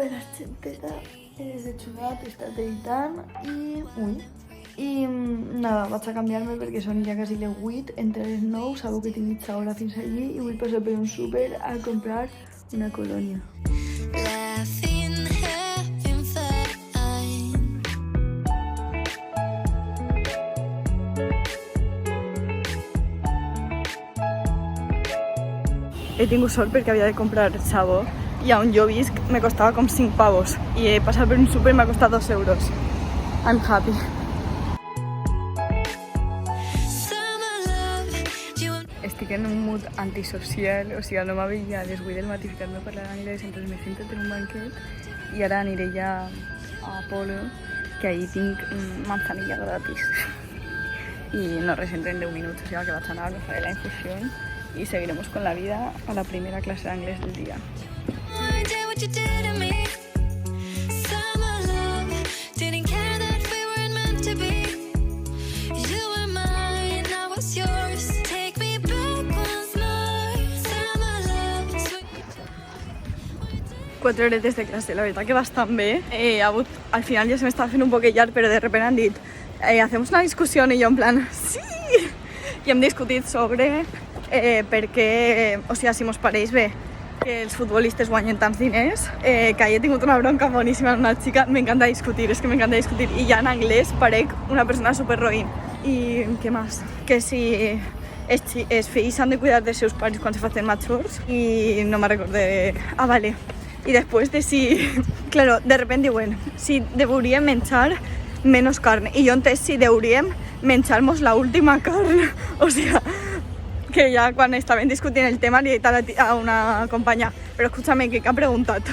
entera, de xugat, he estat editant i nada, vaig a canviar-me perquè són ja quasi les 8, entre les 9, sabeu que tinc mitja hora fins allí i vull passar per un súper a comprar una colònia. He tingut sort perquè havia de comprar sabó i on jo visc me costava com 5 pavos i he passat per un súper i m'ha costat 2 euros. I'm happy. Estic en un mood antisocial, o sigui, no m'havia a les 8 del matí ficar-me a parlar anglès, entonces me siento en un banquet i ara aniré ja a Apolo, que ahí tinc manzanilla gratis. Y no resentré en 10 minutos, o sea que vaig a anar, me faré la infusión y seguiremos con la vida a la primera clase de inglés del día. Cuatro horetes de clase, la verdad que bastant bé. Al final ja se m'estava fent un poc llarg, però de repente han dit hacemos una discussió i jo en plan, sí! I hem discutit sobre per què, o sigui, si mos pareix bé que els futbolistes guanyen tants diners, que he tingut una bronca boníssima amb una xica, m'encanta discutir, és que m'encanta discutir, i ja en anglès parec una persona super roïn. I què més? Que si els fills han de cuidar dels seus pares quan se facin majors, i no me recordé... Ah, vale. I després de si... Claro, de repente diuen, si deuríem menjar menos carne, i jo entès si deuríem menjar-nos la última carn, o sea... que ja quan estaven discutint el tema li he dit a una companya, però escúchame, què ha preguntat?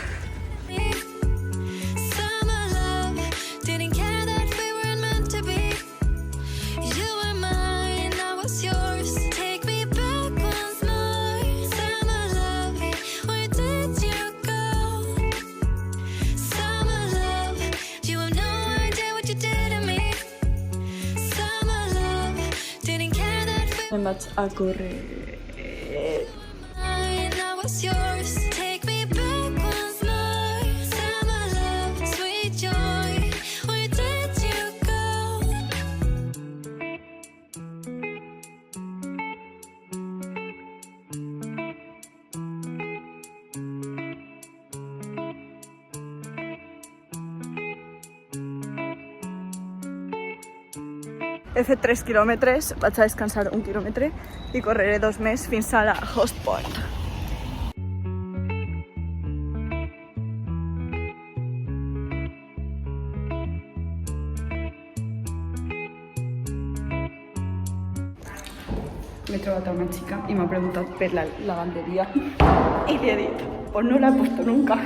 Me'n vaig a córrer. He fet 3 quilòmetres, vaig a descansar 1 quilòmetre i correré 2 més fins a la Host Point. M'he trobat a una chica i m'ha preguntat per la lavanderia i li he dit, pues no la he puesto nunca.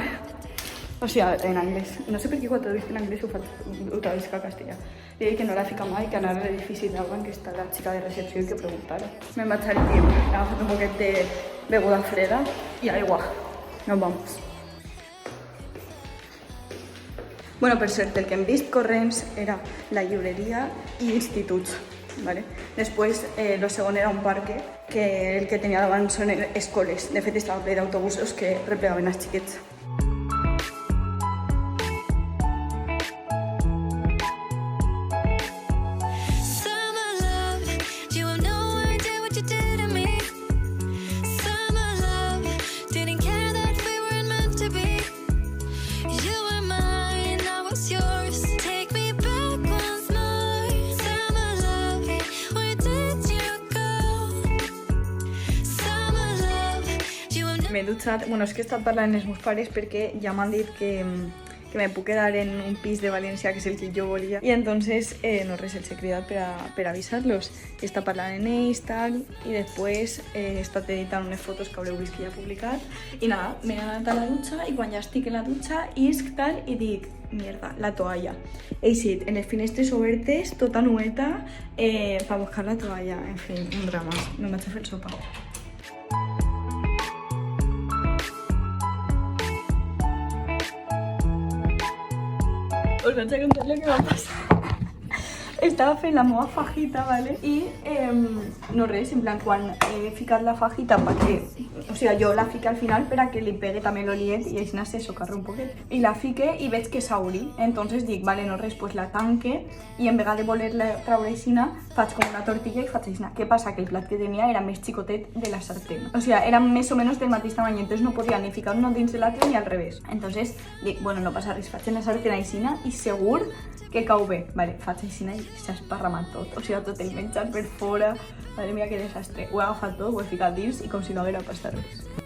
O sea, en inglés. No sé per què quan traduïsc en anglès ho traduïsc a castellà. Li he dit que no la fica mai, que anar a l'edifici d'agua en què està la xica de recepció i que preguntara. Me'n vaig al gym, he agafat un poquet de beguda freda i aigua. Nos vamos. Bueno, per cert, el que hem vist corrents era la llibreria i instituts. ¿Vale? Després, el segon era un parque, que el que tenia davant són escoles. De fet, estava ple d'autobusos que replegaven els xiquets. M'he dutxat, bueno, és que he estat parlant amb els meus pares perquè ja m'han dit que me puc quedar en un pis de València, que és el que jo volia. I entonces, no res, els he cridat per avisar-los. He estat parlant amb ells, tal, i després he estat editant unes fotos que haureu vist que ja he publicat. I nada, m'he anat a la dutxa i quan ja estic en la dutxa, isc tal, i dic, mierda, la toalla. He eixit en les finestres obertes, tota nueta, per buscar la toalla. En fi, un drama. No vaig a fer el sopa. Os vaig a contar lo que va passar. estava fent la meva fajita, ¿vale? I no res, en plan, quan he ficat la fajita perquè... O sigui, jo la fique al final per a que li pegue també l'oliet i així se socarra un poquet. I la fique i veig que s'obri. Entonces dic, vale, no res, pues la tanque i en vegada de voler-la traure aixina, faig com una tortilla i faig aixina. Què passa? Que el plat que tenia era més xicotet de la sartén. O sigui, era més o menys del mateix tamany, entonces no podia ni ficar uno dins de l'altre ni al revés. Entonces dic, bueno, no passa res, faig en la sartén aixina i segur que cau bé. Vale, faig aixina i s'ha esparramat tot. O sigui, tot el menjar per fora. Madre mía, que desastre. Ho he agafat tot, ho he ficat dins i com si no haguera passat res.